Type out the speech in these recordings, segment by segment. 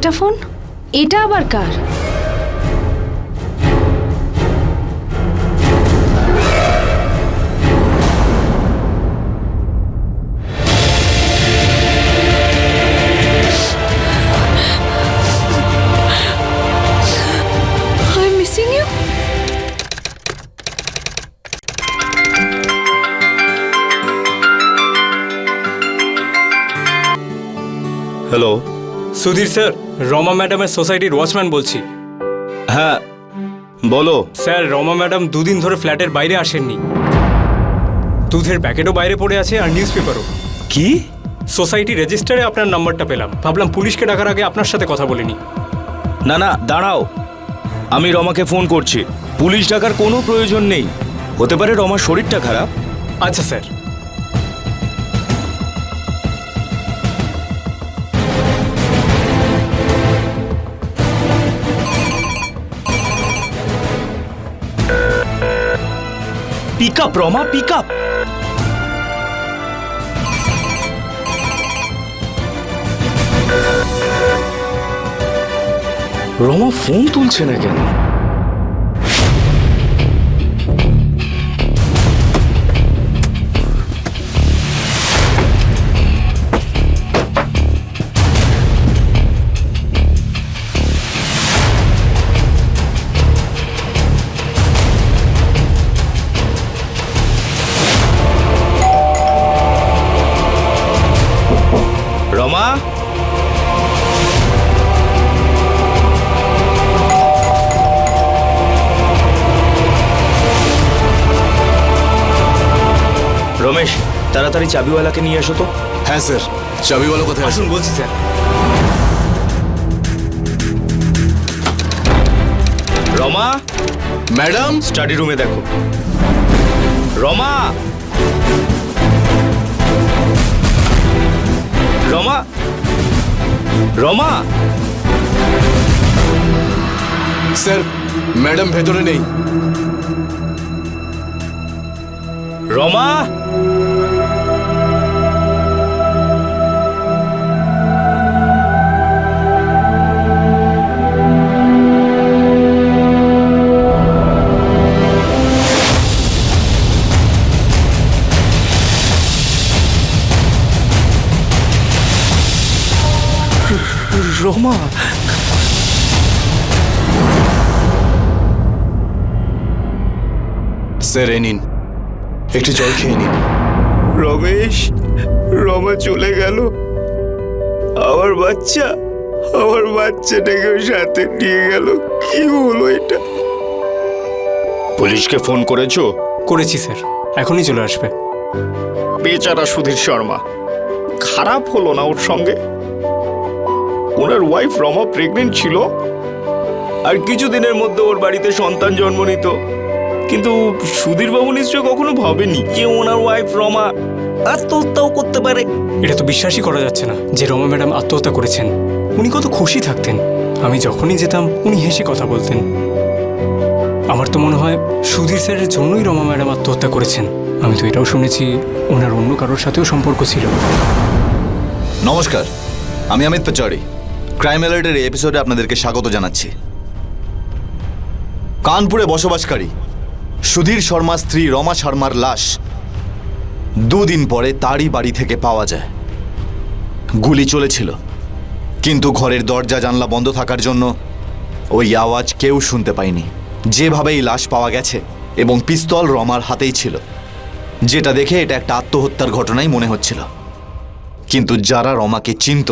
একটা ফোন, এটা আবার কার? I'm missing you. Hello. Sudhir sir, Rama ম্যাডামের সোসাইটির ওয়াচম্যান বলছি। হ্যাঁ বলো। স্যার, রমা ম্যাডাম দুদিন ধরে ফ্ল্যাটের বাইরে আসেননি। দুধের প্যাকেটও বাইরে পড়ে আছে আর নিউজ পেপারও। কি? সোসাইটি রেজিস্টারে আপনার নাম্বারটা পেলাম, ভাবলাম পুলিশকে ডাকার আগে আপনার সাথে কথা বলিনি। না না দাঁড়াও, আমি রমাকে ফোন করছি। পুলিশ ডাকার কোনো প্রয়োজন নেই, হতে পারে রমার শরীরটা খারাপ। আচ্ছা sir. Pick up Rama, pick up. Rama phone তুলছে না কেন? রমা, রমেশ তাড়াতাড়ি চাবিওয়ালাকে নিয়ে এসো তো। হ্যাঁ স্যার, চাবিওয়ালা কোথায় আসুন বলছি স্যার। রমা, ম্যাডাম? স্টাডি রুমে দেখো। রমা, রমা, রমা। স্যার, ম্যাডাম ভেতরে নেই। রমা, রমা। স্যার এ নিন, একটু জল খেয়ে নিন। রমেশ, রমা চলে গেল। আমার বাচ্চাটাকেও সাথে নিয়ে গেল। কি হলো এটা? পুলিশকে ফোন করেছো? করেছি স্যার, এখনই চলে আসবে। বেচারা সুধীর শর্মা, খারাপ হলো না ওর সঙ্গে? ওনার ওয়াইফ রমা প্রেগনেন্ট ছিল, আর কিছুদিনের মধ্যে ওর বাড়িতে সন্তান জন্ম নিত। কিন্তু সুধীর বাবু নিশ্চয় কখনো ভাবেনি যে ওনার ওয়াইফ রমা আত্মহত্যাও করতে পারে। এটা তো বিশ্বাসই করা যাচ্ছে না যে রমা ম্যাডাম আত্মহত্যা করেছেন। উনি কত খুশি থাকতেন, আমি যখনই যেতাম উনি হেসে কথা বলতেন। আমার তো মনে হয় সুধীর স্যারের জন্যই রমা ম্যাডাম আত্মহত্যা করেছেন। আমি তো এটাও শুনেছি ওনার অন্য কারোর সাথেও সম্পর্ক ছিল। নমস্কার, আমি অমিত পাচারি। ক্রাইম অ্যালার্টের এই এপিসোডে আপনাদেরকে স্বাগত জানাচ্ছি। কানপুরে বসবাসকারী সুধীর শর্মার স্ত্রী রমা শর্মার লাশ দুদিন পরে তারই বাড়ি থেকে পাওয়া যায়। গুলি চলেছিল, কিন্তু ঘরের দরজা জানলা বন্ধ থাকার জন্য ওই আওয়াজ কেউ শুনতে পায়নি। যেভাবে এই লাশ পাওয়া গেছে এবং পিস্তল রমার হাতেই ছিল, যেটা দেখে এটা একটা আত্মহত্যার ঘটনাই মনে হচ্ছিল। কিন্তু যারা রমাকে চিনত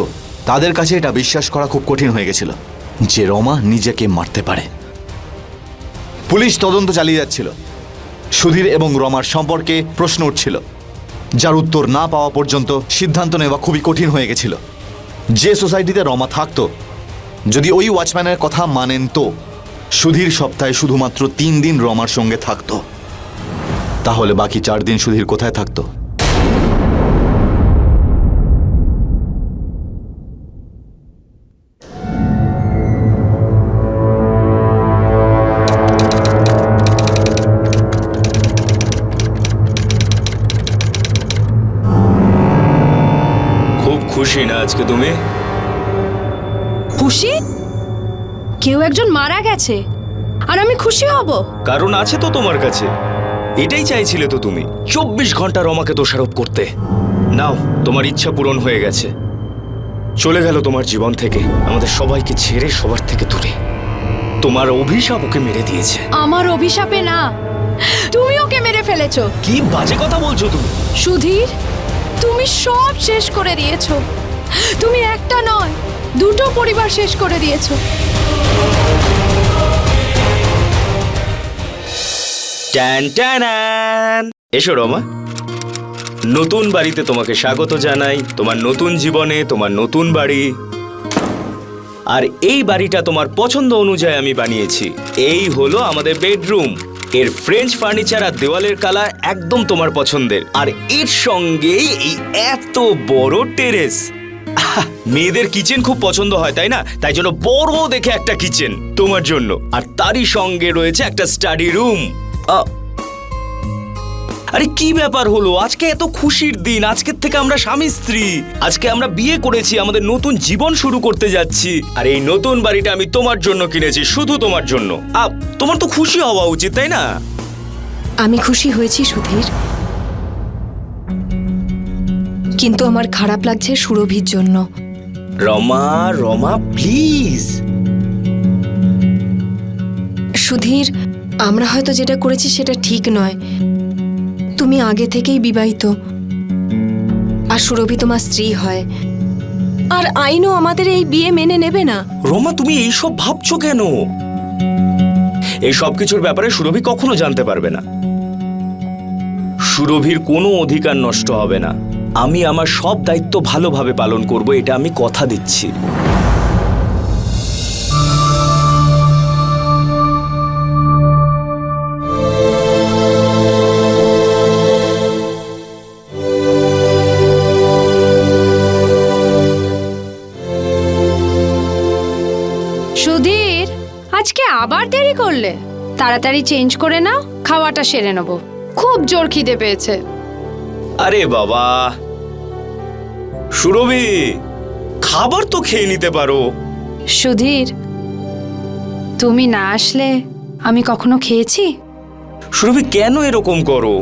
তাদের কাছে এটা বিশ্বাস করা খুব কঠিন হয়ে গেছিল যে রমা নিজেকে মারতে পারে। পুলিশ তদন্ত চালিয়ে যাচ্ছিল। সুধীর এবং রমার সম্পর্কে প্রশ্ন উঠছিল, যার উত্তর না পাওয়া পর্যন্ত সিদ্ধান্ত নেওয়া খুবই কঠিন হয়ে গেছিল। যে সোসাইটিতে রমা থাকতো, যদি ওই ওয়াচম্যানের কথা মানেন তো সুধীর সপ্তাহে শুধুমাত্র 3 দিন রমার সঙ্গে থাকতো, তাহলে বাকি 4 দিন সুধীর কোথায় থাকতো? খুব খুশি না আজকে তুমি? খুশি? কেউ একজন মারা গেছে আর আমি খুশি হব? কারণ আছে তো তোমার কাছে। এটাই চাইছিলে তো তুমি, 24 ঘন্টা রমাকে দোষারোপ করতে। নাও, তোমার ইচ্ছা পূরণ হয়ে গেছে। চলে গেল তোমার জীবন থেকে, আমাদের সবাইকে ছেড়ে সবার থেকে দূরে। তোমার অভিশাপ ওকে মেরে দিয়েছে। আমার অভিশাপে না, তুমি ওকে মেরে ফেলেছো। কি বাজে কথা বলছো তুমি? সুধীর, তুমি সব শেষ করে দিয়েছো। তুমি একটা নয়, দুটো পরিবার শেষ করে দিয়েছো। টান টানান। এসো রমা, নতুন বাড়িতে তোমাকে স্বাগত জানাই। তোমার নতুন জীবনে, তোমার নতুন বাড়ি। আর এই বাড়িটা তোমার পছন্দ অনুযায়ী আমি বানিয়েছি। এই হলো আমাদের বেডরুম। এর ফ্রেঞ্চ ফার্নিচার আর দেওয়ালের কালার একদম তোমার পছন্দের। আর এর সঙ্গেই এই এত বড় টেরেস। মেয়েদের কিচেন খুব পছন্দ হয়, তাই না? তাই জন্য বড় দেখে একটা কিচেন তোমার জন্য। আর তারই সঙ্গে রয়েছে একটা স্টাডি রুম। আরে কি ব্যাপার হলো? আজকে এত খুশির দিন। আজকের থেকে আমরা স্বামী স্ত্রী। আজকে আমরা বিয়ে করেছি, আমাদের নতুন জীবন শুরু করতে যাচ্ছি। আর এই নতুন বাড়িটা আমি তোমার জন্য কিনেছি, শুধু তোমার জন্য। তোমার তো খুশি হওয়া উচিত, তাই না? আমি খুশি হয়েছি সুধীর, কিন্তু আমার খারাপ লাগছে সুরভির জন্য। রমা, রমা প্লিজ। সুধীর, আমরা হয়তো যেটা করেছি সেটা ঠিক নয়। তুমি আগে থেকেই বিবাহিত, আর সুরভি তোমার স্ত্রী হয়, আর আইনও আমাদের এই বিয়ে মেনে নেবে না। রমা, তুমি এইসব ভাবছো কেন? এই সব কিছুর ব্যাপারে সুরভি কখনো জানতে পারবে না। সুরভির কোনো অধিকার নষ্ট হবে না। আমি আমার সব দায়িত্ব ভালোভাবে পালন করব, এটা আমি কথা দিচ্ছি। সুধীর, আজকে আবার দেরি করলে? তাড়াতাড়ি চেঞ্জ করে নাও, খাওয়াটা সেরে নেবো। খুব জোর খিদে পেয়েছে। আরে বাবা, সুরভি, খাবার তো খেয়ে নিতে পারো। সুধীর, তুমি না আসলে আমি কখনো খেয়েছি? সুরভি, কেন এরকম করো?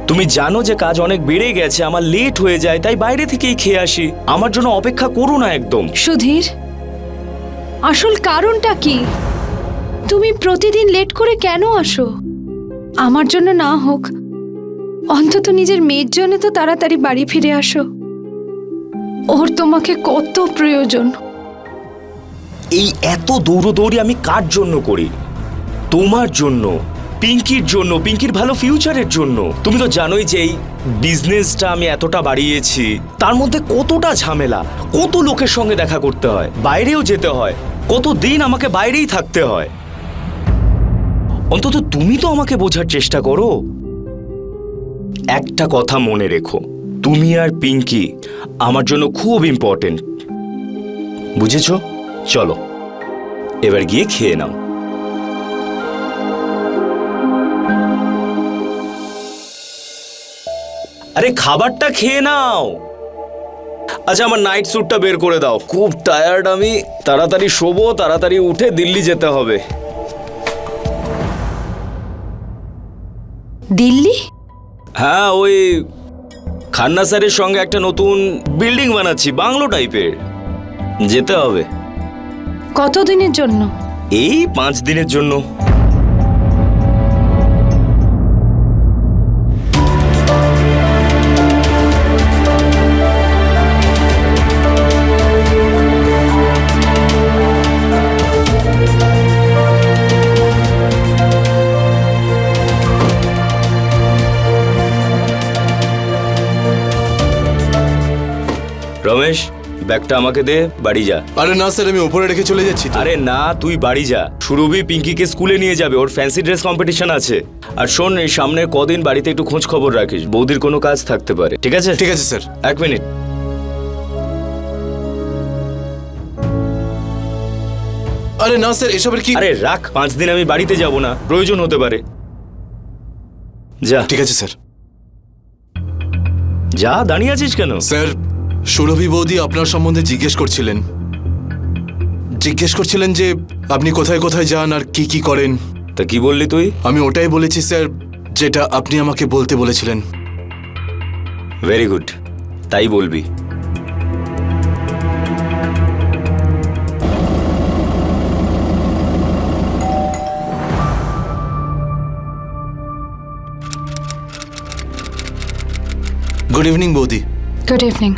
তুমি জানো যে কাজ অনেক বেড়ে গেছে, আমার লেট হয়ে যায়, তাই বাইরে থেকেই খেয়ে আসি। আমার জন্য অপেক্ষা করো না একদম। সুধীর, আসল কারণটা কি? তুমি প্রতিদিন লেট করে কেন আসো? আমার জন্য না হোক, অন্তত নিজের মেয়ের জন্য তো তাড়াতাড়ি বাড়ি ফিরে আসো। ওর তোমাকে কত প্রয়োজন। এই এত দৌড়দৌড়ি আমি কার জন্য করি? তোমার জন্য, পিঙ্কির জন্য, পিঙ্কির ভালো ফিউচারের জন্য। তুমি তো জানোই যে এই বিজনেসটা আমি এতটা বাড়িয়েছি, তার মধ্যে কতটা ঝামেলা, কত লোকের সঙ্গে দেখা করতে হয়, বাইরেও যেতে হয়, কত দিন আমাকে বাইরেই থাকতে হয়। অন্তত তুমি তো আমাকে বোঝার চেষ্টা করো। একটা কথা মনে রেখো, তুমি আর পিঙ্কি আমার জন্য খুব ইম্পর্টেন্ট, বুঝেছো? চলো এবার গিয়ে খেয়ে নাও। আরে খাবারটা খেয়ে নাও। আচ্ছা, আমার নাইট স্যুটটা বের করে দাও, খুব টায়ার্ড আমি। তাড়াতাড়ি শোবো, তাড়াতাড়ি উঠে দিল্লি যেতে হবে। দিল্লি? হ্যাঁ, ওই খান্না স্যারের সঙ্গে একটা নতুন বিল্ডিং বানাচ্ছি, বাংলো টাইপের। যেতে হবে। কতদিনের জন্য? এই 5 দিনের জন্য। রমেশ, ব্যাগটা আমাকে দে, বাড়ি যা। আরে না স্যার, আমি উপরে রেখে চলে যাচ্ছি তো। আরে না, তুই বাড়ি যা। সুরভি পিঙ্কিকে স্কুলে নিয়ে যাবে, ওর ফ্যান্সি ড্রেস কম্পিটিশন আছে। আর শোন, এই সামনের কদিন বাড়িতে একটু খোঁজ খবর রাখিস, বৌদির কোনো কাজ থাকতে পারে, ঠিক আছে? ঠিক আছে স্যার। 1 মিনিট। আরে না স্যার, এসবের কি? আরে রাখ, 5 দিন আমি বাড়িতে যাব না, প্রয়োজন হতে পারে। যা। ঠিক আছে স্যার। যা, দাঁড়িয়ে আছিস কেন? স্যার, সুরভি বৌদি আপনার সম্বন্ধে জিজ্ঞেস করছিলেন। জিজ্ঞেস করছিলেন যে আপনি কোথায় কোথায় যান আর কি কি করেন। তা কি বললি তুই? আমি ওটাই বলেছি স্যার, যেটা আপনি আমাকে বলতে বলেছিলেন। ভেরি গুড, তাই বলবি। গুড ইভিনিং বৌদি। Good evening.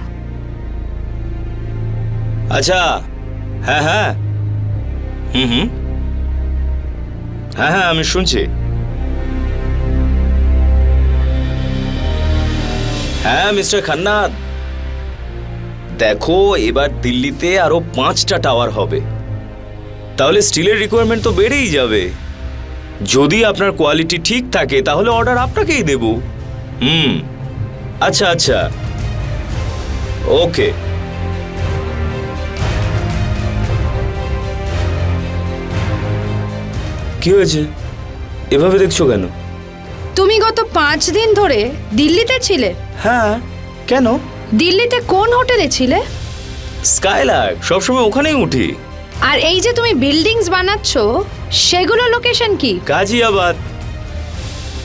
আচ্ছা, হ্যাঁ হ্যাঁ, হুম, হ্যাঁ হ্যাঁ, আমি শুনছি। হ্যাঁ মিস্টার খান্না, দেখো এবার দিল্লিতে আরো 5টা টাওয়ার হবে, তাহলে স্টিলের রিকোয়ারমেন্ট তো বেড়েই যাবে। যদি আপনার কোয়ালিটি ঠিক থাকে তাহলে অর্ডার আপনাকেই দেব। আচ্ছা আচ্ছা, ওকে। কি হয়েছে, এভাবে দেখছো কেন? তুমি গত 5 দিন ধরে দিল্লিতে ছিলে? হ্যাঁ, কেন? দিল্লিতে কোন হোটেলে ছিলে? স্কাইলার্ক, সবসময় ওখানেই উঠি। আর এই যে তুমি বিল্ডিংস বানাচ্ছ, সেগুলো লোকেশন কি? গাজিয়াবাদ,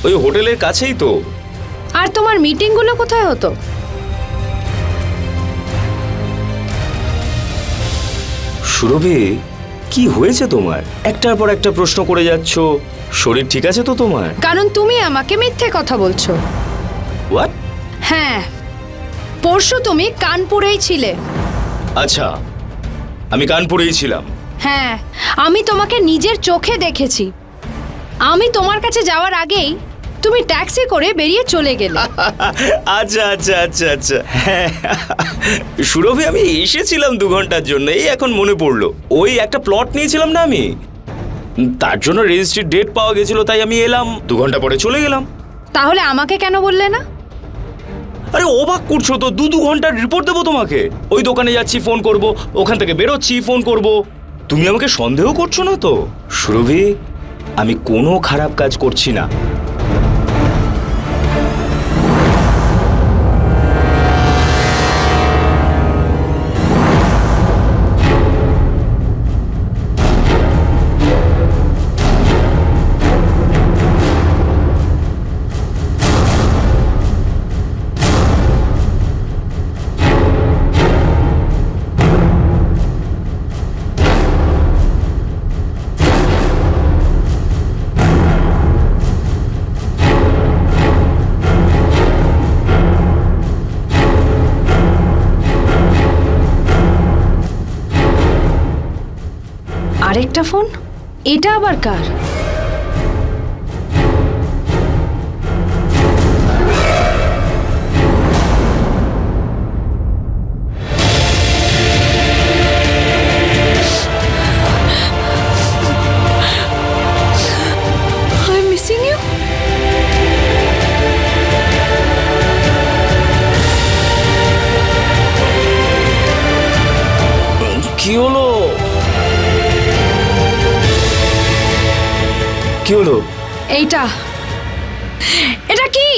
ওই হোটেলের কাছেই তো। আর তোমার মিটিংগুলো কোথায় হতো? সুরভি, কি হয়েছে তোমার? একটার পর একটা প্রশ্ন করে যাচ্ছ। শরীর ঠিক আছে তো তোমার? কারণ তুমি আমাকে মিথ্যে কথা বলছো। হোয়াট? হ্যাঁ, পরশু তুমি কানপুরেই ছিলে। আচ্ছা, আমি কানপুরেই ছিলাম। হ্যাঁ, আমি তোমাকে নিজের চোখে দেখেছি। আমি তোমার কাছে যাওয়ার আগেই তুমি ট্যাক্সি করে বেরিয়ে চলে গেলে। আচ্ছা আচ্ছা আচ্ছা আচ্ছা, হ্যাঁ সুরভি, আমি এসেছিলাম 2 ঘন্টার জন্য, এই এখন মনে পড়লো। ওই একটা প্লট নিয়েছিলাম না আমি, তার জন্য রেজিস্ট্রি ডেট পাওয়া গেছিল, তাই আমি এলাম, 2 ঘন্টা পরে চলে গেলাম। তাহলে আমাকে কেন বললে না? আরে অবাক করছো তো, 2 ঘন্টার রিপোর্ট দেবো তোমাকে? ওই দোকানে যাচ্ছি ফোন করব, ওখান থেকে বেরোচ্ছি ফোন করব। তুমি আমাকে সন্দেহ করছো না তো? সুরভি, আমি কোনো খারাপ কাজ করছি না। আরেকটা ফোন? এটা আবার কার? I'm missing you. কি হলো? কি হলো? এইটা, এটা কি?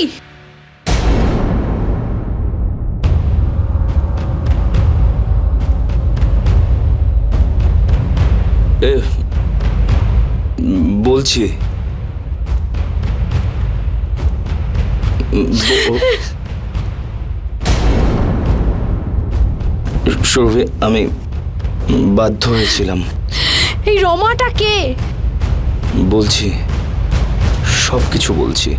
বলছি সুরভি, আমি বাধ্য হয়েছিলাম। এই রমাটা কে? বলছি, সবকিছু বলছি।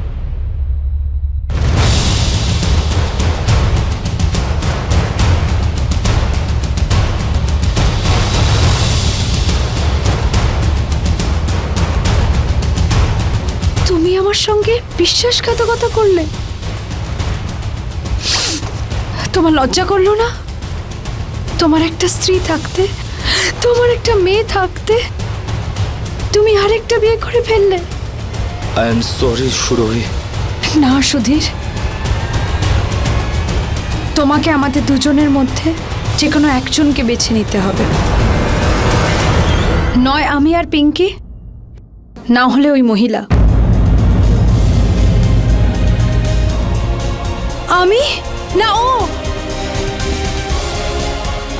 তুমি আমার সঙ্গে বিশ্বাসঘাতকতা করলে? তোমার লজ্জা করলো না? তোমার একটা স্ত্রী থাকতে, তোমার একটা মেয়ে থাকতে, তুমি আরেকটা বিয়ে করে ফেললে। আই এম সরি সুরভি। না সুধীর, তোমাকে আমাদের দুজনের মধ্যে যে কোনো একজনকে বেছে নিতে হবে। নয় আমি আর পিঙ্কি, না হলে ওই মহিলা। আমি না ও।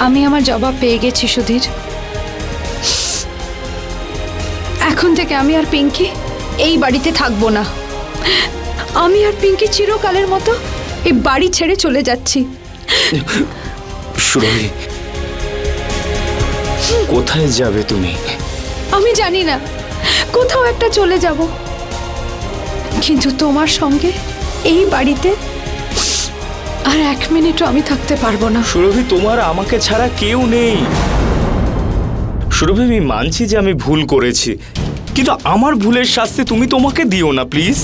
আমি আমার জবাব পেয়ে গেছি সুধীর। এখন থেকে আমি আর পিঙ্কি এই বাড়িতে থাকবো না। আমি আর পিঙ্কি চিরকালের মতো এই বাড়ি ছেড়ে চলে যাচ্ছি। সুরভি, কোথায় যাবে তুমি? আমি জানি না, কোথাও একটা চলে যাব, কিন্তু তোমার সঙ্গে এই বাড়িতে আর 1 মিনিটও আমি থাকতে পারবো না। সুরভি, তোমার আমাকে ছাড়া কেউ নেই। সুরভি, আমি মানছি যে আমি ভুল করেছি, কিন্তু আমার ভুলের শাস্তি তুমি তোমাকে দিও না প্লিজ।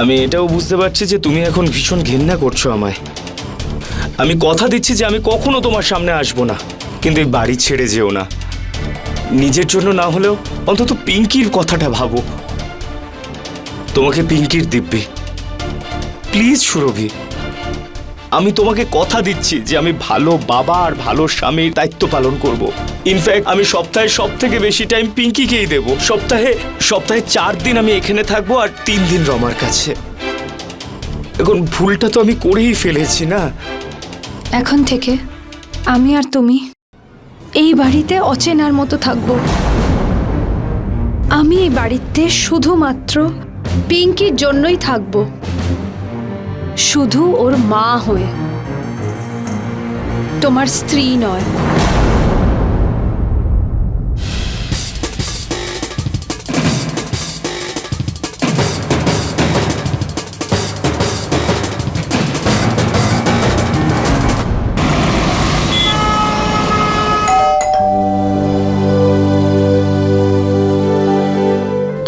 আমি এটাও বুঝতে পারছি যে তুমি এখন ভীষণ ঘৃণা করছো আমায়। আমি কথা দিচ্ছি যে আমি কখনো তোমার সামনে আসবো না, কিন্তু এই বাড়ি ছেড়ে যেও না। নিজের জন্য না হলেও অন্তত পিঙ্কির কথাটা ভাবো। তোমাকে পিঙ্কির দিব্যি, প্লিজ সুরভি। আমি তোমাকে কথা দিচ্ছি যে আমি ভালো বাবা আর ভালো স্বামীর দায়িত্ব পালন করব। ইনফ্যাক্ট আমি সপ্তাহে সবথেকে বেশি টাইম পিঙ্কিকেই দেব। সপ্তাহে 4 দিন আমি এখানে থাকবো আর 3 দিন রমার কাছে। এখন ভুলটা তো আমি করেই ফেলেছি না। এখন থেকে আমি আর তুমি এই বাড়িতে অচেনার মতো থাকবো। আমি এই বাড়িতে শুধুমাত্র পিঙ্কির জন্যই থাকবো, শুধু ওর মা হয়ে, তোমার স্ত্রী নয়।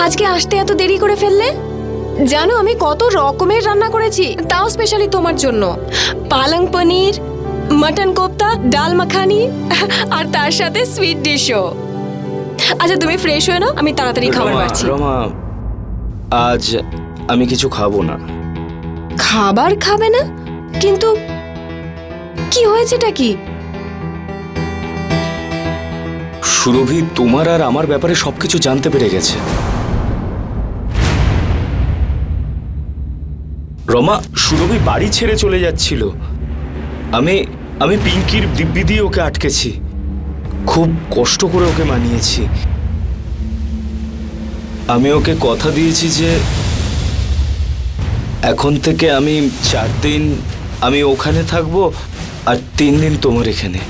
আজকে আসতে এত দেরি করে ফেললে? জানো আমি কত রকমের রান্না করেছি, তাও স্পেশালি তোমার জন্য। পালং পনির, মটন কোপ্তা, ডাল মাখানি আর তার সাথে সুইট ডিশও। আচ্ছা তুমি ফ্রেশ হয়ে নাও, আমি তাড়াতাড়ি খাবার বাড়ছি। রমা, আজ আমি কিছু খাবো না। খাবার খাবে না? কিন্তু কি হয়েছেটা কি? সুরভি তোমার আর আমার ব্যাপারে সবকিছু জানতে পেরে গেছে। রমা, সুরভি বাড়ি ছেড়ে চলে যাচ্ছিল। আমি পিঙ্কির দিব্যি দিয়ে ওকে আটকেছি, খুব কষ্ট করে ওকে মানিয়েছি। আমি ওকে কথা দিয়েছি যে এখন থেকে আমি 4 দিন আমি ওখানে থাকবো আর 3 দিন তোমার এখানে।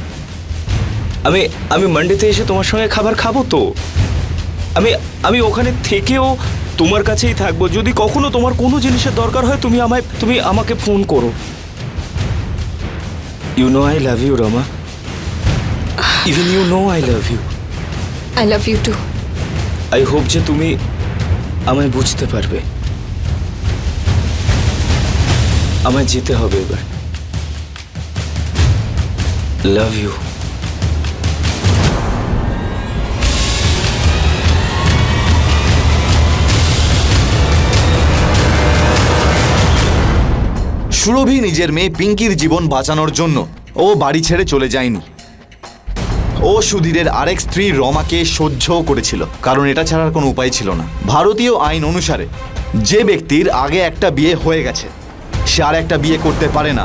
আমি মানডেতে এসে তোমার সঙ্গে খাবার খাবো তো। আমি ওখানে থেকেও তোমার কাছেই থাকবো। যদি কখনো তোমার কোনো জিনিসের দরকার হয় তুমি আমাকে ফোন করো। You know I love you Rama. Even you know I love you. I love you too. I hope যে তুমি আমায় বুঝতে পারবে। আমায় যেতে হবে এবার। Love you. সুরভি নিজের মেয়ে পিঙ্কির জীবন বাঁচানোর জন্য ও বাড়ি ছেড়ে চলে যায়নি। ও সুধীরের আরেক স্ত্রী রমাকে সহ্যও করেছিল, কারণ এটা ছাড়ার কোনো উপায় ছিল না। ভারতীয় আইন অনুসারে যে ব্যক্তির আগে একটা বিয়ে হয়ে গেছে সে আর একটা বিয়ে করতে পারে না।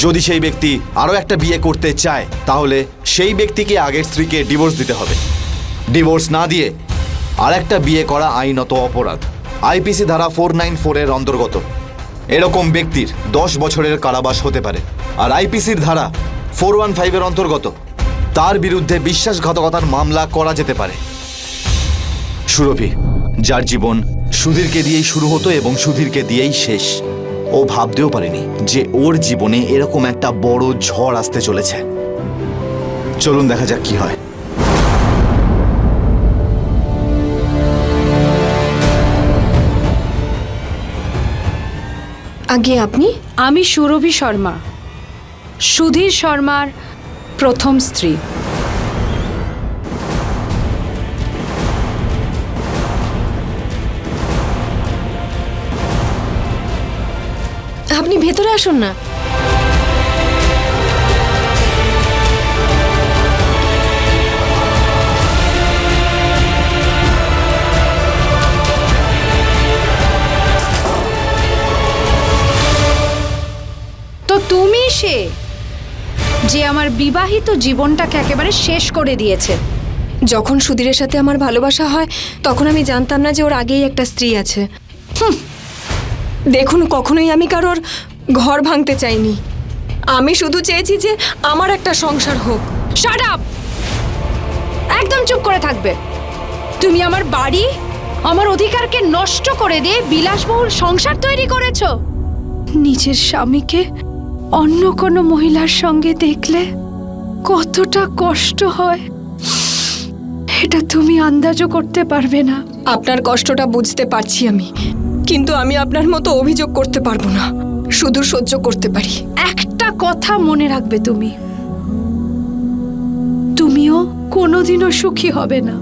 যদি সেই ব্যক্তি আরও একটা বিয়ে করতে চায় তাহলে সেই ব্যক্তিকে আগের স্ত্রীকে ডিভোর্স দিতে হবে। ডিভোর্স না দিয়ে আর একটা বিয়ে করা আইনত অপরাধ, আইপিসি ধারা 494 এর অন্তর্গত। এরকম ব্যক্তির 10 বছরের কারাবাস হতে পারে। আর আইপিসির ধারা 415 এর অন্তর্গত তার বিরুদ্ধে বিশ্বাসঘাতকতার মামলা করা যেতে পারে। সুরভি, যার জীবন সুধীরকে দিয়েই শুরু হতো এবং সুধীরকে দিয়েই শেষ, ও ভাবতেও পারেনি যে ওর জীবনে এরকম একটা বড় ঝড় আসতে চলেছে। চলুন দেখা যাক কি হয়। আগে আপনি? আমি সুরভি শর্মা, সুধীর শর্মার প্রথম স্ত্রী। আপনি ভেতরে আসুন না। তো তুমি সে যে আমার বিবাহিত জীবনটাকে একেবারে শেষ করে দিয়েছে। যখন সুধীরের সাথে আমার ভালোবাসা হয় তখন আমি জানতাম না যে ওর আগেই একটা স্ত্রী আছে। দেখুন, কখনোই আমি কারোর ঘর ভাঙতে চাইনি। আমি শুধু চেয়েছি যে আমার একটা সংসার হোক। Shut up! একদম চুপ করে থাকবে। তুমি আমার বাড়ি, আমার অধিকারকে নষ্ট করে দিয়ে বিলাসবহুল সংসার তৈরি করেছো। নিজের স্বামীকে অন্য কোনো মহিলার সঙ্গে দেখলে কতটা কষ্ট হয় এটা তুমি আন্দাজও করতে পারবে না। আপনার কষ্টটা বুঝতে পারছি আমি, কিন্তু আমি আপনার মতো অভিযোগ করতে পারবো না, শুধু সহ্য করতে পারি। একটা কথা মনে রাখবে, তুমিও কোনোদিনও সুখী হবে না,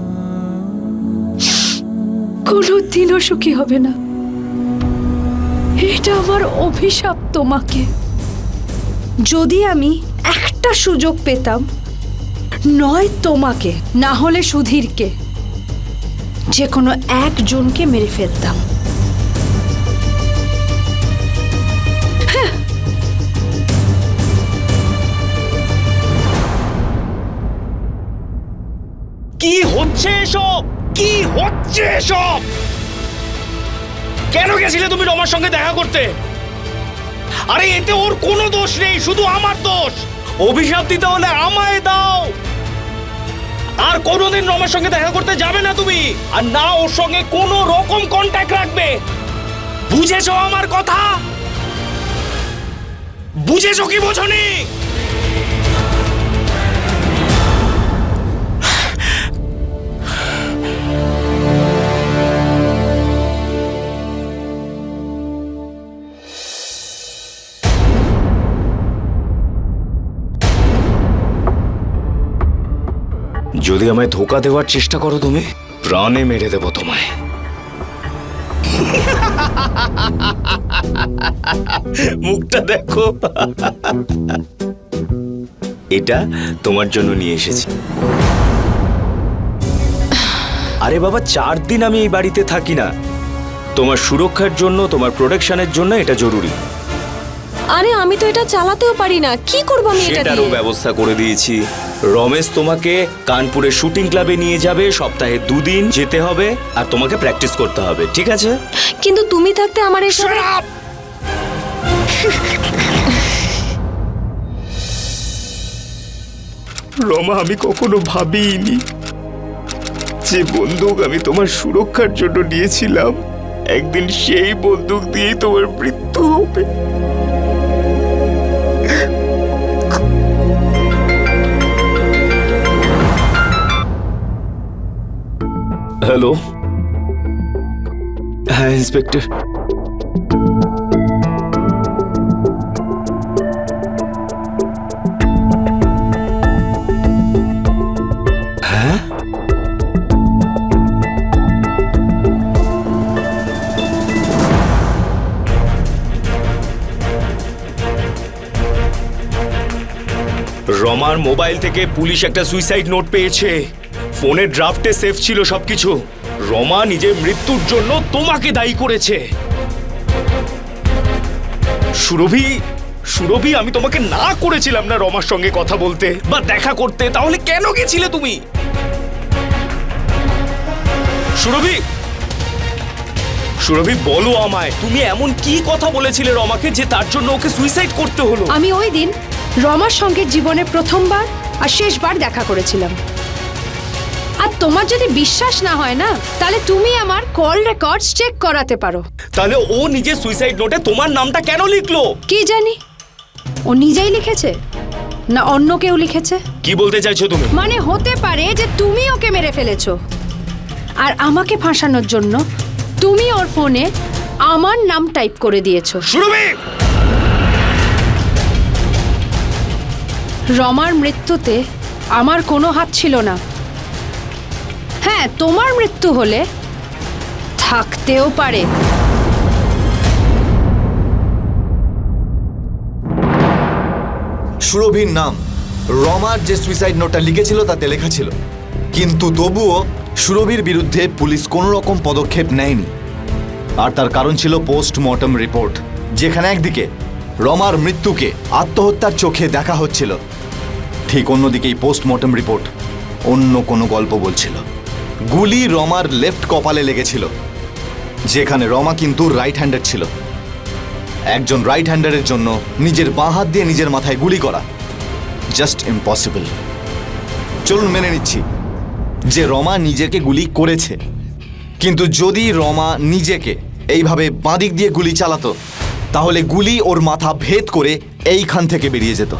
কোনোদিনও সুখী হবে না। এটা আমার অভিশাপ তোমাকে। যদি আমি একটা সুযোগ পেতাম, নয় তোমাকে, না হলে সুধীরকে, যে কোনো একজনকে মেরে ফেলতাম। কি হচ্ছে এসব? কি হচ্ছে এসব? কেন গেছিলে তুমি রমার সঙ্গে দেখা করতে? আরে এতে ওর কোনো দোষ নেই, শুধু আমার দোষ। অভিশাপ দিতে হলে আমায় দাও। আর কোনোদিন রমার সঙ্গে দেখা করতে যাবে না তুমি, আর না ওর সঙ্গে কোনো রকম কন্ট্যাক্ট রাখবে। বুঝেছো আমার কথা? বুঝেছো কি বোঝনি? যদি আমায় ধোকা দেওয়ার চেষ্টা করো তুমি, প্রাণে মেরে দেব তোমায়। মুখটা দেখো। এটা তোমার জন্য নিয়ে এসেছি। আরে বাবা, 4 দিন আমি এই বাড়িতে থাকি না। তোমার সুরক্ষার জন্য, তোমার প্রোটেকশনের জন্য এটা জরুরি। আরে আমি তো এটা চালাতেও পারি না, কি করব আমি এটা সেটারও দিয়ে? ব্যবস্থা করে দিয়েছি। রমেশ তোমাকে কানপুরের শুটিং ক্লাবে নিয়ে যাবে, সপ্তাহে 2 দিন যেতে হবে, আর তোমাকে প্র্যাকটিস করতে হবে, ঠিক আছে? কিন্তু তুমি থাকতে আমার এসব। রমা, আমি কখনো ভাবিনি যে বন্দুক আমি তোমার সুরক্ষার জন্য নিয়েছিলাম, একদিন সেই বন্দুক দিয়েই তোমার মৃত্যু হবে। হ্যালো, হ্যাঁ ইন্সপেক্টর। হ্যাঁ, রমার মোবাইল থেকে পুলিশ একটা সুইসাইড নোট পেয়েছে। ফোনের ড্রাফটে সেফ ছিল সবকিছু। রমা নিজের মৃত্যুর জন্য তোমাকে দায়ী করেছে। সুরভি, আমি তোমাকে না করেছিলাম না রমার সঙ্গে কথা বলতে বা দেখা করতে, তাহলে কেন গেছিলে তুমি? সুরভি, বলো আমায়, তুমি এমন কি কথা বলেছিলে রমাকে যে তার জন্য ওকে সুইসাইড করতে হলো? আমি ওই দিন রমার সঙ্গে জীবনে প্রথমবার আর শেষবার দেখা করেছিলাম। আর তোমার যদি বিশ্বাস না হয় না, তাহলে তুমি আমার কল রেকর্ডস চেক করাতে পারো। তাহলে ও নিজের সুইসাইড নোটে তোমার নামটা কেন লিখলো? কি জানি, ও নিজেই লিখেছে না অন্য কেউ লিখেছে। কি বলতে চাইছো তুমি? মানে হতে পারে যে তুমি ওকে মেরে ফেলেছো, আর আমাকে ফাঁসানোর জন্য তুমি ওর ফোনে আমার নাম টাইপ করে দিয়েছো। সুরভি, রমার মৃত্যুতে আমার কোনো হাত ছিল না। হ্যাঁ, তোমার মৃত্যু হলে থাকতেও পারে। সুরভির নাম রমার যে সুইসাইড নোটটা লিখেছিল তাতে লেখা ছিল, কিন্তু তবুও সুরভির বিরুদ্ধে পুলিশ কোনো রকম পদক্ষেপ নেয়নি। আর তার কারণ ছিল পোস্টমর্টম রিপোর্ট, যেখানে একদিকে রমার মৃত্যুকে আত্মহত্যার চোখে দেখা হচ্ছিল, ঠিক অন্যদিকে এই পোস্টমর্টম রিপোর্ট অন্য কোনো গল্প বলছিল। গুলি রমার লেফট কপালে লেগেছিল, যেখানে রমা কিন্তু রাইট হ্যান্ডেড ছিল। একজন রাইট হ্যান্ডারের জন্য নিজের বাঁ হাত দিয়ে নিজের মাথায় গুলি করা জাস্ট ইম্পসিবল। চলুন মেনে নিচ্ছি যে রমা নিজেকে গুলি করেছে, কিন্তু যদি রমা নিজেকে এইভাবে বাঁদিক দিয়ে গুলি চালাতো তাহলে গুলি ওর মাথা ভেদ করে এইখান থেকে বেরিয়ে যেত।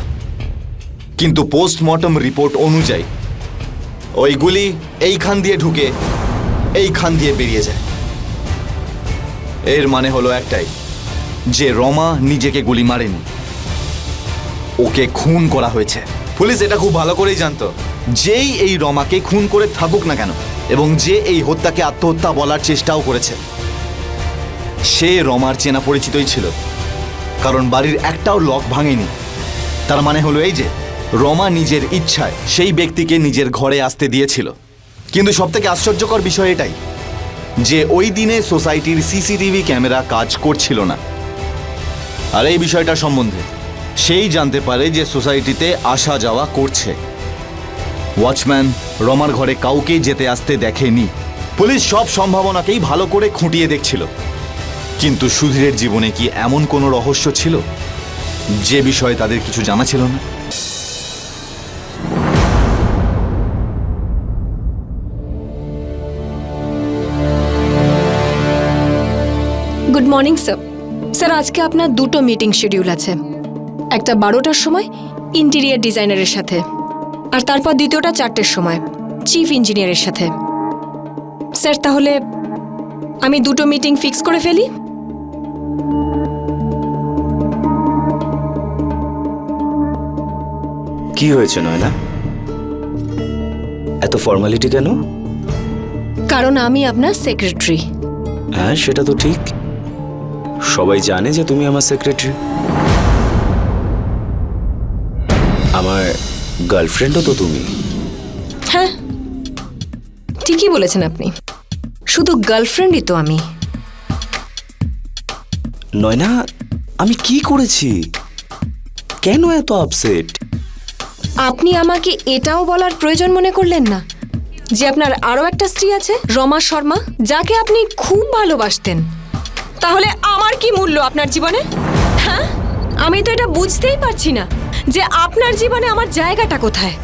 কিন্তু পোস্টমর্টম রিপোর্ট অনুযায়ী ওই গুলি এইখান দিয়ে ঢুকে এইখান দিয়ে বেরিয়ে যায়। এর মানে হলো একটাই, যে রমা নিজেকে গুলি মারেনি, ওকে খুন করা হয়েছে। পুলিশ এটা খুব ভালো করেই জানতো, যেই এই রমাকে খুন করে থাকুক না কেন এবং যে এই হত্যাকে আত্মহত্যা বলার চেষ্টাও করেছে, সে রমার চেনা পরিচিতই ছিল, কারণ বাড়ির একটাও লক ভাঙেনি। তার মানে হলো এই যে রমা নিজের ইচ্ছায় সেই ব্যক্তিকে নিজের ঘরে আসতে দিয়েছিল। কিন্তু সবথেকে আশ্চর্যকর বিষয় এটাই যে ওই দিনে সোসাইটির সিসিটিভি ক্যামেরা কাজ করছিল না। আর এই বিষয়টা সম্বন্ধে সেই জানতে পারে যে সোসাইটিতে আসা যাওয়া করছে। ওয়াচম্যান রমার ঘরে কাউকেই যেতে আসতে দেখেনি। পুলিশ সব সম্ভাবনাকেই ভালো করে খুঁটিয়ে দেখছিল, কিন্তু সুধীরের জীবনে কি এমন কোনো রহস্য ছিল যে বিষয়ে তাদের কিছু জানা ছিল না? Good morning sir. স্যার, আজকে আপনার দুটো মিটিং শিডিউল আছে। একটা 12টার সময় ইন্টেরিয়ার ডিজাইনারের সাথে, আর তারপর দ্বিতীয়টা 4টের সময় চিফ ইঞ্জিনিয়ারের সাথে। স্যার, তাহলে আমি দুটো মিটিং ফিক্স করে ফেলি। কি হয়েছে নয়না, এত ফর্মালিটি কেন? কারণ আমি আপনার সেক্রেটারি। হ্যাঁ, সেটা তো ঠিক, সবাই জানে যে তুমি আমার সেক্রেটারি। আমার গার্লফ্রেন্ডও তো তুমি। হ্যাঁ, ঠিকই বলেছেন আপনি, শুধু গার্লফ্রেন্ডই তো আমি। নয়না, আমি কি করেছি? কেন এত আপসেট? আপনি আমাকে এটাও বলার প্রয়োজন মনে করলেন না যে আপনার আরও একটা স্ত্রী আছে, রমা শর্মা, যাকে আপনি খুব ভালোবাসতেন। তাহলে আমার কি মূল্য আপনার জীবনে? হ্যাঁ, আমি তো এটা বুঝতেই পারছি না যে আপনার জীবনে আমার জায়গাটা কোথায়।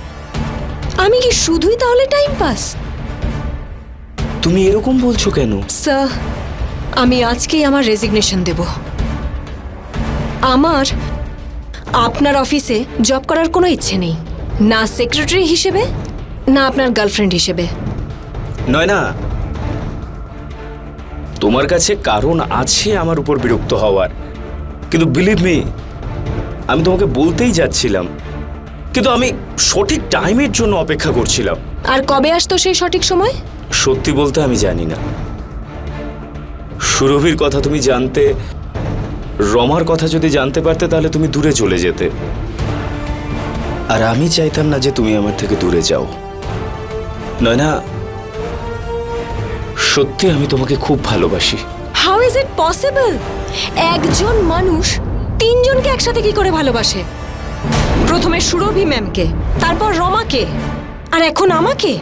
আমি কি শুধুই তাহলে টাইম পাস? তুমি এরকম বলছো কেন? স্যার, আমি আজকেই আমার রেজিগনেশন দেব। আমার আপনার অফিসে জব করার কোনো ইচ্ছে নেই, না সেক্রেটারি হিসেবে না আপনার গার্লফ্রেন্ড হিসেবে। নয়না, তোমার কাছে কারণ আছে আমার উপর বিরক্ত হওয়ার, কিন্তু বিলিভ মি, আমি তোমাকে বলতেই যাচ্ছিলাম, কিন্তু আমি সঠিক টাইমের জন্য অপেক্ষা করছিলাম। আর কবে আসতো সেই সঠিক সময়? সত্যি বলতে আমি জানি না। সুরভির কথা তুমি জানতে, রমার কথা যদি জানতে পারতে তাহলে তুমি দূরে চলে যেতে, আর আমি চাইতাম না যে তুমি আমার থেকে দূরে যাও। নয়না, সত্যি আমি তোমাকে খুব ভালোবাসি। How is it possible? একজন মানুষ তিনজনকে একসাথে কি করে ভালোবাসে? প্রথমে সুরভি ম্যামকে, তারপর রমাকে, আর এখন আমাকে।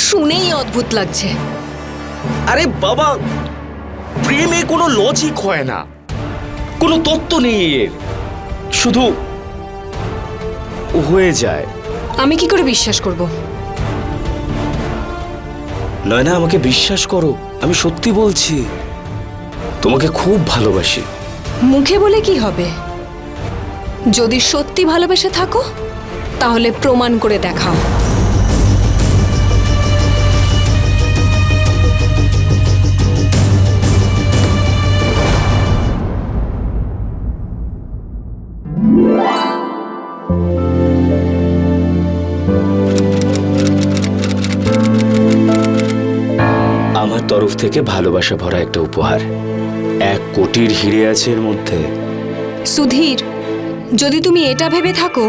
শুনেই অদ্ভুত লাগছে। আরে বাবা, প্রেমে কোনো লজিক হয় না, কোনো তত্ত্ব নেই এর, শুধু হয়ে যায়। আমি কি করে বিশ্বাস করব? নয়না, আমাকে বিশ্বাস করো, আমি সত্যি বলছি, তোমাকে খুব ভালোবাসি। মুখে বলে কি হবে? যদি সত্যি ভালোবেসে থাকো তাহলে প্রমাণ করে দেখাও। আমার তরফ থেকে ভালোবাসা ভরা একটা উপহার, 1 কোটির হিরে আছে এর মধ্যে। সুধীর, যদি তুমি এটা ভেবে থাকো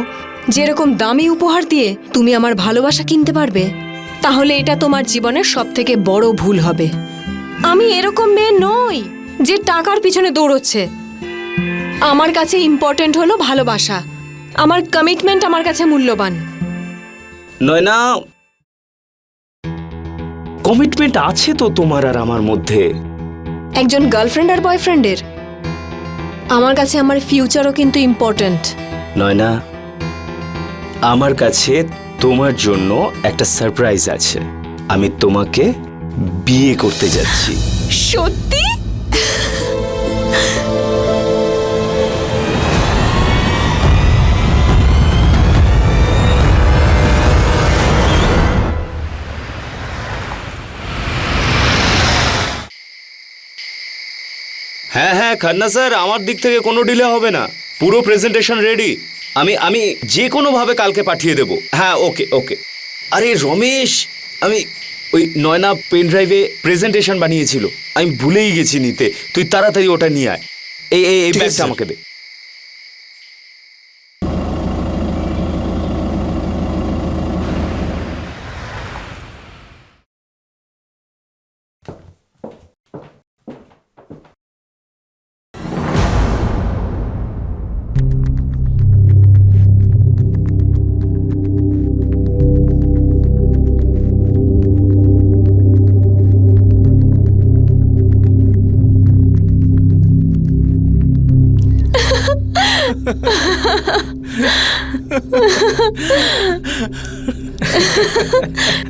যে এরকম দামি উপহার দিয়ে তুমি আমার ভালোবাসা কিনতে পারবে, তাহলে এটা তোমার জীবনের সবথেকে বড় ভুল হবে। আমি এরকম মেয়ে নই যে টাকার পিছনে দৌড়চ্ছে। আমার কাছে ইম্পর্টেন্ট হলো ভালোবাসা। আমার কমিটমেন্ট আমার কাছে মূল্যবান। নয়না, কমিটমেন্ট আছে তো তোমার আর আমার মধ্যে। একজন গার্লফ্রেন্ড আর বয়ফ্রেন্ডের? আমার কাছে আমার ফিউচারও কিন্তু ইম্পর্ট্যান্ট। নয়না, আমার কাছে তোমার জন্য একটা সারপ্রাইজ আছে। আমি তোমাকে বিয়ে করতে যাচ্ছি। সত্যি? হ্যাঁ হ্যাঁ খান্না স্যার, আমার দিক থেকে কোনো ডিলে হবে না। পুরো প্রেজেন্টেশন রেডি। আমি যে কোনোভাবে কালকে পাঠিয়ে দেব। হ্যাঁ, ওকে ওকে। আরে রমেশ, আমি ওই নয়না পেন ড্রাইভে প্রেজেন্টেশন বানিয়েছিল, আমি ভুলেই গেছি নিতে। তুই তাড়াতাড়ি ওটা নিয়ে আয়। এই ঠিক আছে, ব্যাগটা স্যার। আমাকে দে।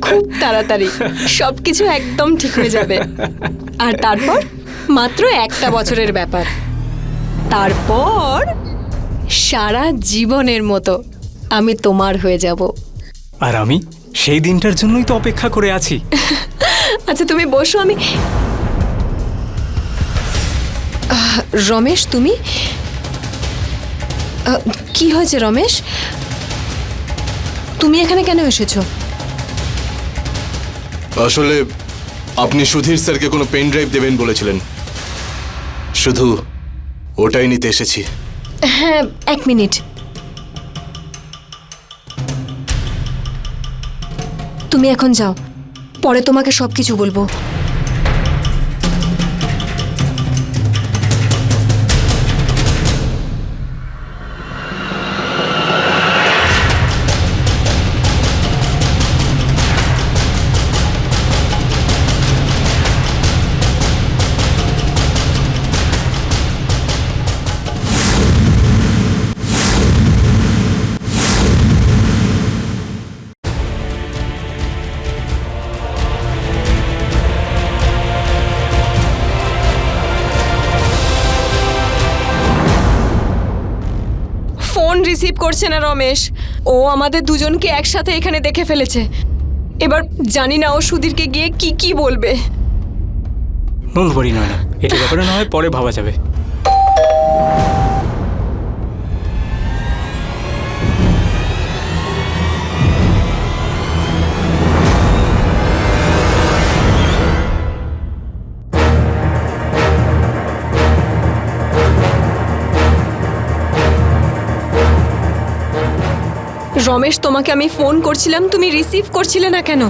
খুব তাড়াতাড়ি সবকিছু একদম ঠিক হয়ে যাবে। আর তারপর মাত্র একটা বছরের ব্যাপার, তারপর সারা জীবনের মতো আমি তোমার হয়ে যাব। আর আমি সেই দিনটার জন্যই তো অপেক্ষা করে আছি। আচ্ছা তুমি বসো, আমি রমেশ, তুমি কি হয়েছে রমেশ? তুমি এখানে কেন এসেছো? আসলে আপনি সুধীর স্যারকে কোনো পেন ড্রাইভ দেবেন বলেছিলেন, শুধু ওটাই নিতে এসেছি। হ্যাঁ, এক মিনিট। তুমি এখন যাও, পরে তোমাকে সবকিছু বলবো। ফোন রিসিভ করছে না রমেশ। ও আমাদের দুজনকে একসাথে এখানে দেখে ফেলেছে। এবার জানি না ও সুধীরকে গিয়ে কি কি বলবে। ডোন্ট ওয়ারি নয়না, এটা ব্যাপারে না হয় পরে ভাবা যাবে। রমেশ, তোমাকে আমি ফোন করছিলাম, তুমি রিসিভ করছিলে না কেন?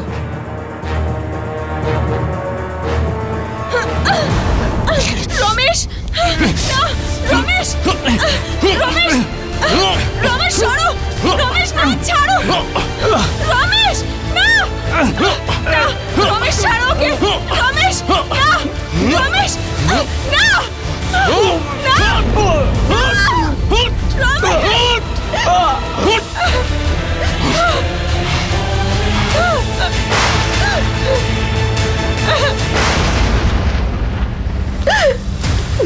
রমেশ, না, রমেশ, রমেশ, রমেশ সরো, রমেশ না, ছাড়ো, রমেশ না, না, রমেশ ছাড়ো ওকে, রমেশ না, রমেশ না, না,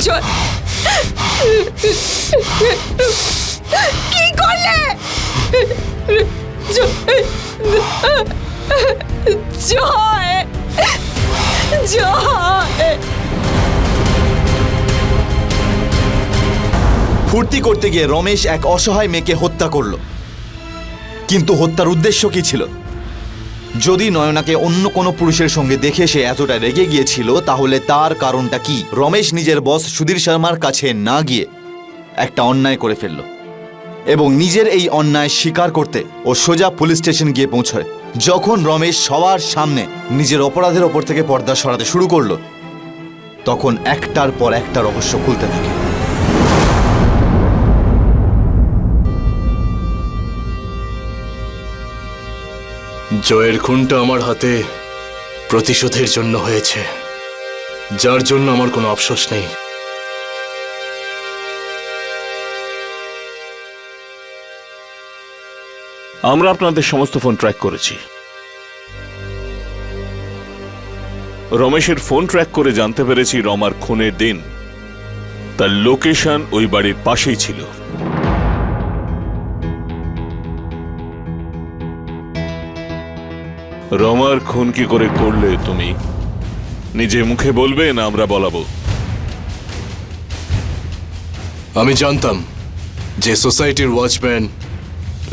জয়, কি করলে? জয়, জয়, জয়। ফুর্তি করতে গিয়ে রমেশ এক অসহায় মেয়েকে হত্যা করল। কিন্তু হত্যার উদ্দেশ্য কি ছিল? যদি নয়নাকে অন্য কোনো পুরুষের সঙ্গে দেখে সে এতটা রেগে গিয়েছিল, তাহলে তার কারণটা কি? রমেশ নিজের বস সুধীর শর্মার কাছে না গিয়ে একটা অন্যায় করে ফেলল এবং নিজের এই অন্যায় স্বীকার করতে ও সোজা পুলিশ স্টেশন গিয়ে পৌঁছয়। যখন রমেশ সবার সামনে নিজের অপরাধের ওপর থেকে পর্দা সরাতে শুরু করলো, তখন একটার পর একটা রহস্য খুলতে থাকে। জয়ের খুনটা আমার হাতে প্রতিশোধের জন্য হয়েছে, যার জন্য আমার কোনো আফসোস নেই। আমরা আপনাদের সমস্ত ফোন ট্র্যাক করেছি। রমেশের ফোন ট্র্যাক করে জানতে পেরেছি রমার খুনের দিন তার লোকেশন ওই বাড়ির পাশেই ছিল। রমার খুন কি করে করলে তুমি নিজে মুখে বলবে না আমরা বলাবো? আমি জানতাম যে সোসাইটির ওয়াচম্যান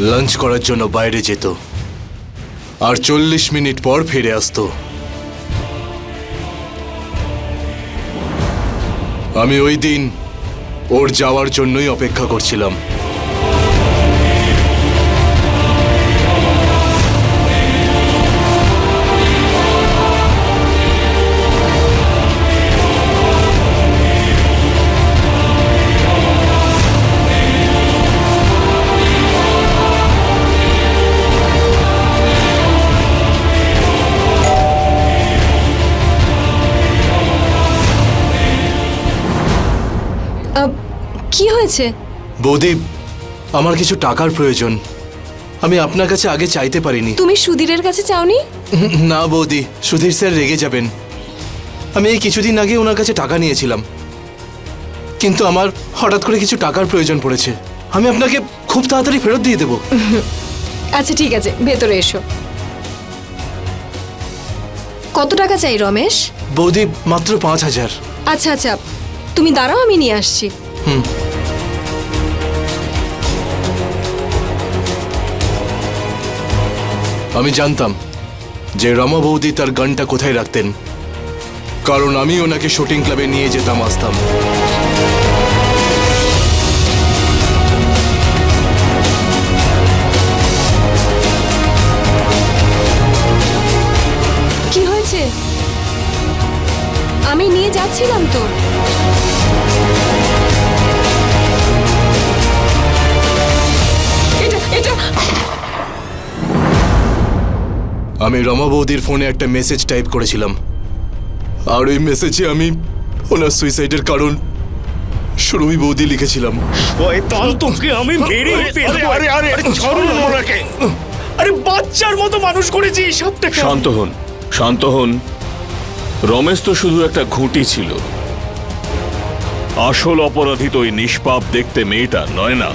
লাঞ্চ করার জন্য বাইরে যেত আর 40 মিনিট পর ফিরে আসতো। আমি ওই দিন ওর যাওয়ার জন্যই অপেক্ষা করছিলাম। কি হয়েছে? বৌদি, আমার কিছু টাকার প্রয়োজন। আমি আপনার কাছে আগে চাইতে পারিনি। তুমি সুধীরের কাছে চাওনি? না বৌদি, সুধীর স্যার রেগে যাবেন। আমি এই কিছুদিন আগে ওনার কাছে টাকা নিয়েছিলাম, কিন্তু আমার হঠাৎ করে কিছু টাকার প্রয়োজন পড়েছে। আমি আপনাকে খুব তাড়াতাড়ি ফেরত দিয়ে দেব। আচ্ছা ঠিক আছে, ভেতরে এসো। কত টাকা চাই রমেশ? বৌদি, মাত্র 5,000। আচ্ছা আচ্ছা, তুমি দাঁড়াও, আমি নিয়ে আসছি। আমি জানতাম যে রমা বৌদি তার গানটা কোথায় রাখতেন, কারণ আমি ওনাকে শুটিং ক্লাবে নিয়ে যেতাম আসতাম। কি হয়েছে? আমি নিয়ে যাচ্ছিলাম তো। এটা আমি রমা বৌদির ফোনে একটা মেসেজ টাইপ করেছিলাম, আর ওই মেসেজে আমি ওনার সুইসাইডের কারণ সুরভি বৌদি লিখেছিলাম। শয়তান, তোকে আমি মেরে ফেলবো। আরে আরে আরে, ছাড়ুন ওনাকে। আরে বাচ্চার মতো মানুষ করেছি সবটাকে। শান্ত হন, শান্ত হন। রমেশ তো শুধু একটা ঘুঁটি ছিল, আসল অপরাধী তো ওই নিষ্পাপ দেখতে মেয়েটা নয় না।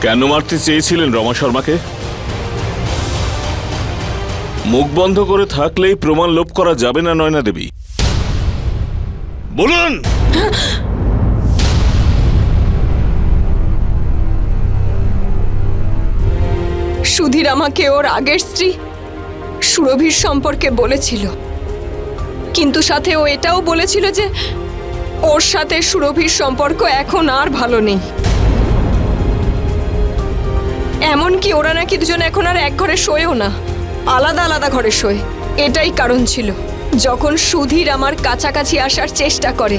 কেন মারতে চেয়েছিলেন রমা শর্মাকে? মুখ বন্ধ করে থাকলেই প্রমাণ লোপ করা যাবে না নয়না দেবী, বলুন। সুধীর আমাকে ওর আগের স্ত্রী সুরভির সম্পর্কে বলেছিল, কিন্তু সাথে ও এটাও বলেছিল যে ওর সাথে সুরভির সম্পর্ক এখন আর ভালো নেই। এমনকি ওরা নাকি দুজন এখন আর এক ঘরে শোয়ও না, আলাদা আলাদা ঘরে শোয়। এটাই কারণ ছিল যখন সুধীর আমার কাছাকাছি আসার চেষ্টা করে,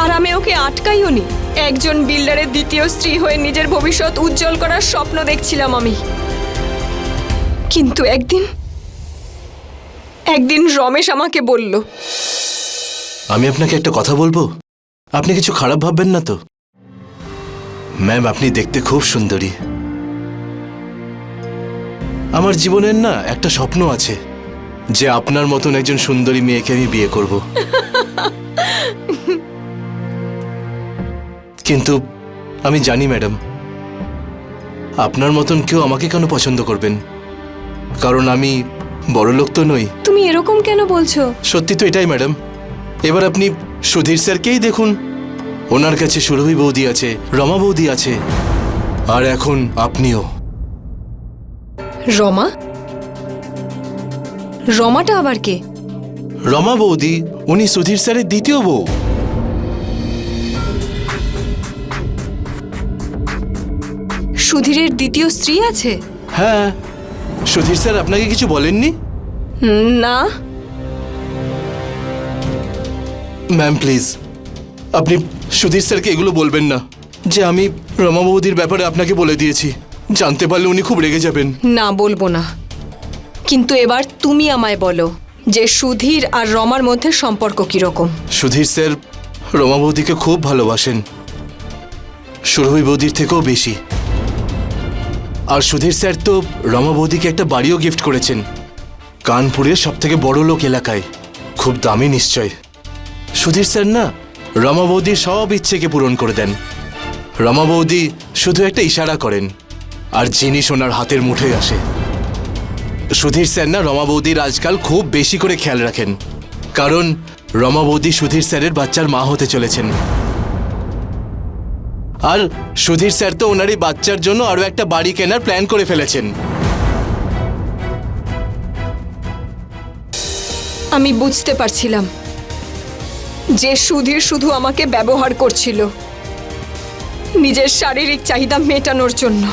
আর আমি ওকে আটকাইও নি। একজন বিল্ডারের দ্বিতীয় স্ত্রী হয়ে নিজের ভবিষ্যৎ উজ্জ্বল করার স্বপ্ন দেখছিলাম আমি। কিন্তু একদিন রমেশ আমাকে বলল। আমি আপনাকে একটা কথা বলবো, আপনি কিছু খারাপ ভাববেন না তো? ম্যাম, আপনি দেখতে খুব সুন্দরী। আমার জীবনের না একটা স্বপ্ন আছে যে আপনার মতন একজন সুন্দরী মেয়েকে আমি বিয়ে করব। কিন্তু আমি জানি ম্যাডাম, আপনার মতন কেউ আমাকে কেন পছন্দ করবেন, কারণ আমি বড়লোক তো নই। তুমি এরকম কেন বলছো? সত্যি তো এটাই ম্যাডাম। এবার আপনি সুধীর স্যারকেই দেখুন, ওনার কাছে সুরভি বৌদি আছে, রমা বৌদি আছে, আর এখন আপনিও। রমা? রমাটা আবার কে? রমা বৌদি উনি সুধীর স্যারের দ্বিতীয় বউ। সুধীরের দ্বিতীয় স্ত্রী আছে? হ্যাঁ, সুধীর স্যার আপনাকে কিছু বলেননি? না। ম্যাম প্লিজ, আপনি সুধীর স্যারকে এগুলো বলবেন না যে আমি রমা বৌদির ব্যাপারে আপনাকে বলে দিয়েছি। জানতে পারলে উনি খুব রেগে যাবেন। না, বলবো না। কিন্তু এবার তুমি আমায় বলো যে সুধীর আর রমার মধ্যে সম্পর্ক কিরকম। সুধীর স্যার রমা বৌদিকে খুব ভালোবাসেন, সুরভি বৌদির থেকেও বেশি। আর সুধীর স্যার তো রমা বৌদিকে একটা বাড়িও গিফট করেছেন, কানপুরের সব থেকে বড় লোক এলাকায়, খুব দামি নিশ্চয়। সুধীর স্যার না রমা বৌদির সব ইচ্ছেকে পূরণ করে দেন। রমা বৌদি শুধু একটা ইশারা করেন আর জিনিস ওনার হাতের মুঠোয় আসে। সুধীর স্যার না রমা বৌদির আজকাল খুব বেশি করে খেয়াল রাখেন, কারণ রমা বৌদি সুধীর স্যারের বাচ্চার মা হতে চলেছেন। আর সুধীর স্যার তো ওনারই বাচ্চার জন্য আরো একটা বাড়ি কেনার প্ল্যান করে ফেলেছেন। আমি বুঝতে পারছিলাম যে সুধীর শুধু আমাকে ব্যবহার করছিল নিজের শারীরিক চাহিদা মেটানোর জন্য।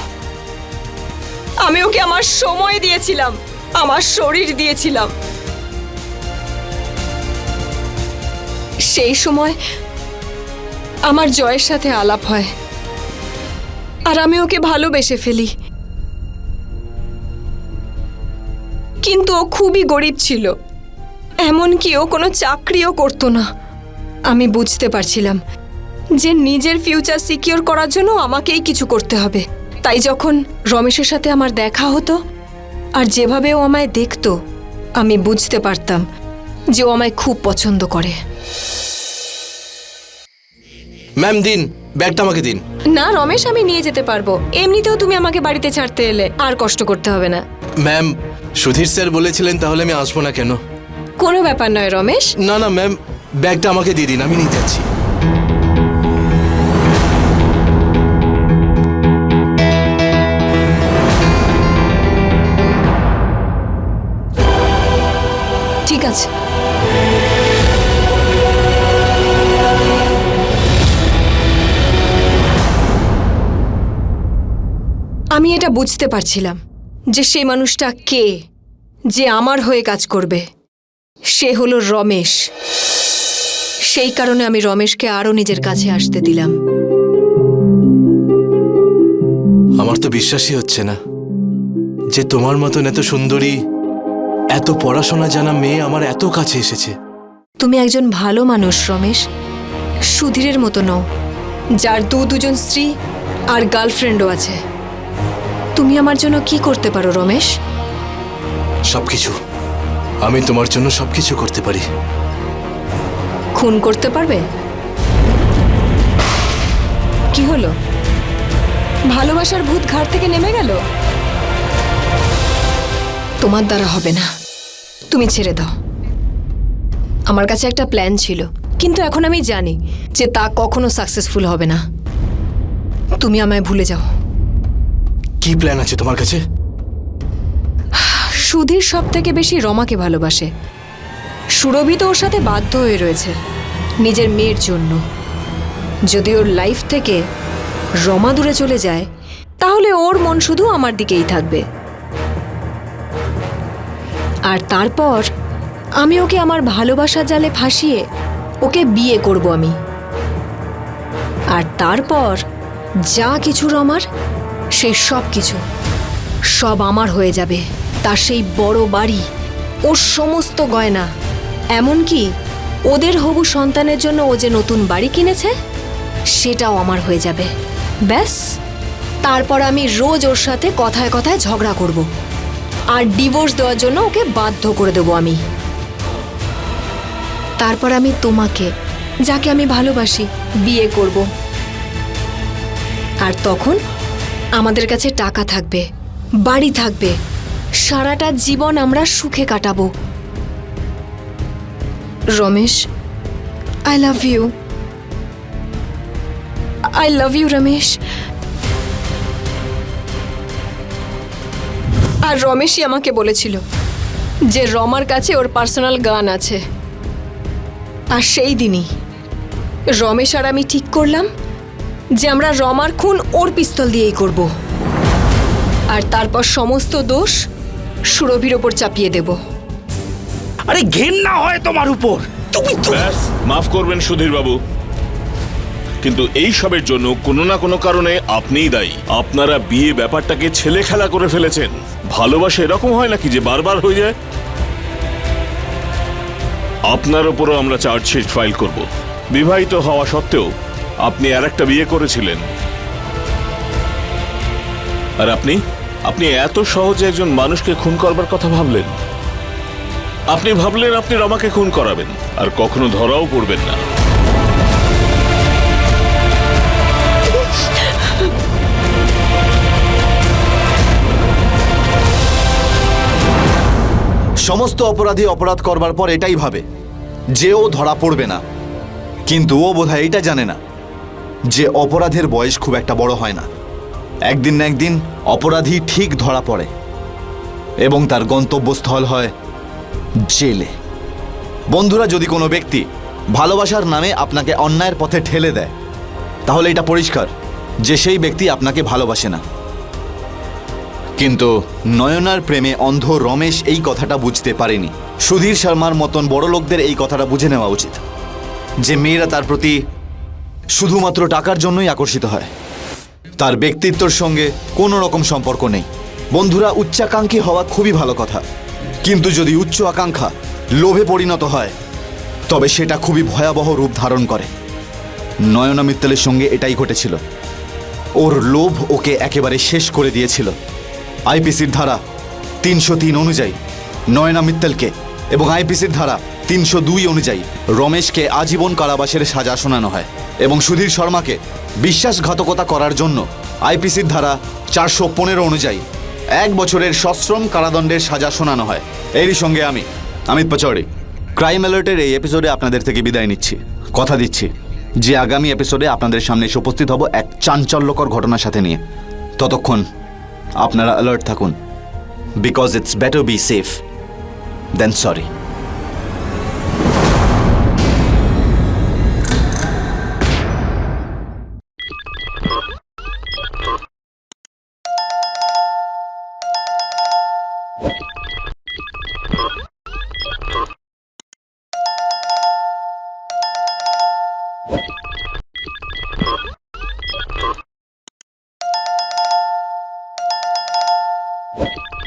আমি ওকে আমার সময় দিয়েছিলাম, আমার শরীর দিয়েছিলাম। সেই সময় আমার জয়ের সাথে আলাপ হয় আর আমি ওকে ভালোবেসে ফেলি। কিন্তু ও খুবই গরিব ছিল, এমনকি ও কোনো চাকরিও করতো না। আমি বুঝতে পারছিলাম যে নিজের ফিউচার সিকিউর করার জন্য আমাকেই কিছু করতে হবে। তাই যখন রমেশের সাথে আমার দেখা হতো আর যেভাবে ও আমায় দেখতো, আমি বুঝতে পারতাম যে ও আমায় খুব পছন্দ করে। ম্যাম দিন, ব্যাগটা আমাকে দিন। না রমেশ, আমি নিয়ে যেতে পারবো। এমনিতেও তুমি আমাকে বাড়িতে ছাড়তে এলে, আর কষ্ট করতে হবে না। ম্যাম সুধীর স্যার বলেছিলেন, তাহলে আমি আসবো না কেন? কোনো ব্যাপার নয় রমেশ। না না ম্যাম, ব্যাগটা আমাকে দিয়ে দিন, আমি নিয়ে যাচ্ছি। ঠিক আছে। আমি এটা বুঝতে পারছিলাম যে সেই মানুষটা কে, যে আমার হয়ে কাজ করবে। সে হলো রমেশ। সেই কারণে আমি রমেশকে আরো নিজের কাছে আসতে দিলাম। আমার তো বিশ্বাসই হচ্ছে না যে তোমার মতন এত সুন্দরী, এত পড়াশোনা জানা মেয়ে আমার এত কাছে এসেছে। তুমি একজন ভালো মানুষ রমেশ, সুধীরের মতো নও, যার দুজন স্ত্রী আর গার্লফ্রেন্ডও আছে। তুমি আমার জন্য কি করতে পারো রমেশ? সবকিছু। আমি তোমার জন্য সবকিছু করতে পারি। খুন করতে পারবে? কি হলো, ভালোবাসার ভূত ঘাড় থেকে নেমে গেল? তোমার দ্বারা হবে না, তুমি ছেড়ে দাও। আমার কাছে একটা প্ল্যান ছিল, কিন্তু এখন আমি জানি যে তা কখনো সাকসেসফুল হবে না। তুমি আমায় ভুলে যাও। কি প্ল্যান আছে তোমার কাছে? সুধীর সব থেকে বেশি রমাকে ভালোবাসে। সুরভি তো ওর সাথে বাধ্য হয়ে রয়েছে নিজের মেয়ের জন্য। যদি ওর লাইফ থেকে রমা দূরে চলে যায়, তাহলে ওর মন শুধু আমার দিকেই থাকবে। আর তারপর আমি ওকে আমার ভালোবাসার জালে ফাঁসিয়ে ওকে বিয়ে করব আমি। আর তারপর যা কিছু রমার, সেই সব কিছু সব আমার হয়ে যাবে। তার সেই বড় বাড়ি, ওর সমস্ত গয়না, এমনকি ওদের হবু সন্তানের জন্য ও যে নতুন বাড়ি কিনেছে, সেটাও আমার হয়ে যাবে। ব্যাস, তারপর আমি রোজ ওর সাথে কথায় কথায় ঝগড়া করব আর ডিভোর্স দেওয়ার জন্য ওকে বাধ্য করে দেবো আমি। তারপর আমি তোমাকে, যাকে আমি ভালোবাসি, বিয়ে করব। আর তখন আমাদের কাছে টাকা থাকবে, বাড়ি থাকবে, সারাটা জীবন আমরা সুখে কাটাবো। Ramesh, I love you. I love you Ramesh. আর রমেশই আমাকে বলেছিল যে রমার কাছে ওর পার্সোনাল গান আছে। আর সেই দিনই রমেশ আর আমি ঠিক করলাম যে আমরা রমার খুন ওর পিস্তল দিয়েই করব। আর তারপর সমস্ত দোষ সুরভির ওপর চাপিয়ে দেব। আরে ঘেন্না হয় তোমার উপর। তুমি তো ব্যাস, মাফ করবেন সুধীর বাবু, কিন্তু এই সবের জন্য কোনো না কোনো কারণে আপনিই দায়ী। আপনারা বিয়ে ব্যাপারটাকে ছেলে খেলা করে ফেলেছেন। ভালোবাসা এরকম হয় নাকি যে বারবার হয়ে যায়? আপনার ওপরও আমরা চার্জশিট ফাইল করব। বিবাহিত হওয়া সত্ত্বেও আপনি আরেকটা বিয়ে করেছিলেন। আর আপনি আপনি এত সহজে একজন মানুষকে খুন করবার কথা ভাবলেন। আপনি ভাবলেন আপনি রমাকে খুন করাবেন আর কখনো ধরাও পড়বেন না। সমস্ত অপরাধী অপরাধ করবার পর এটাই ভাবে যে ও ধরা পড়বে না, কিন্তু ও বোধহয় এটা জানে না যে অপরাধের বয়স খুব একটা বড় হয় না। একদিন না একদিন অপরাধী ঠিক ধরা পড়ে এবং তার গন্তব্যস্থল হয় জেলে। বন্ধুরা, যদি কোনো ব্যক্তি ভালোবাসার নামে আপনাকে অন্যায়ের পথে ঠেলে দেয়, তাহলে এটা পরিষ্কার যে সেই ব্যক্তি আপনাকে ভালোবাসে না। কিন্তু নয়নার প্রেমে অন্ধ রমেশ এই কথাটা বুঝতে পারেনি। সুধীর শর্মার মতন বড় লোকদের এই কথাটা বুঝে নেওয়া উচিত যে মেয়েরা তার প্রতি শুধুমাত্র টাকার জন্যই আকর্ষিত হয়, তার ব্যক্তিত্বর সঙ্গে কোনো রকম সম্পর্ক নেই। বন্ধুরা, উচ্চাকাঙ্ক্ষী হওয়া খুবই ভালো কথা, কিন্তু যদি উচ্চ আকাঙ্ক্ষা লোভে পরিণত হয় তবে সেটা খুবই ভয়াবহ রূপ ধারণ করে। নয়না মিত্তলের সঙ্গে এটাই ঘটেছিল। ওর লোভ ওকে একেবারে শেষ করে দিয়েছিল। আইপিসির ধারা 303 অনুযায়ী নয়না মিত্তলকে এবং আইপিসির ধারা 302 অনুযায়ী রমেশকে আজীবন কারাবাসের সাজা শোনানো হয় এবং সুধীর শর্মাকে বিশ্বাসঘাতকতা করার জন্য আইপিসির ধারা 415 অনুযায়ী 1 বছরের সশ্রম কারাদণ্ডের সাজা শোনানো হয়। এরই সঙ্গে আমি অমিত পাচৌরি ক্রাইম অ্যালার্টের এই এপিসোডে আপনাদের থেকে বিদায় নিচ্ছি। কথা দিচ্ছি যে আগামী এপিসোডে আপনাদের সামনে এসে উপস্থিত হব এক চাঞ্চল্যকর ঘটনার সাথে নিয়ে। ততক্ষণ আপনারা অ্যালার্ট থাকুন, because it's better be safe than sorry. you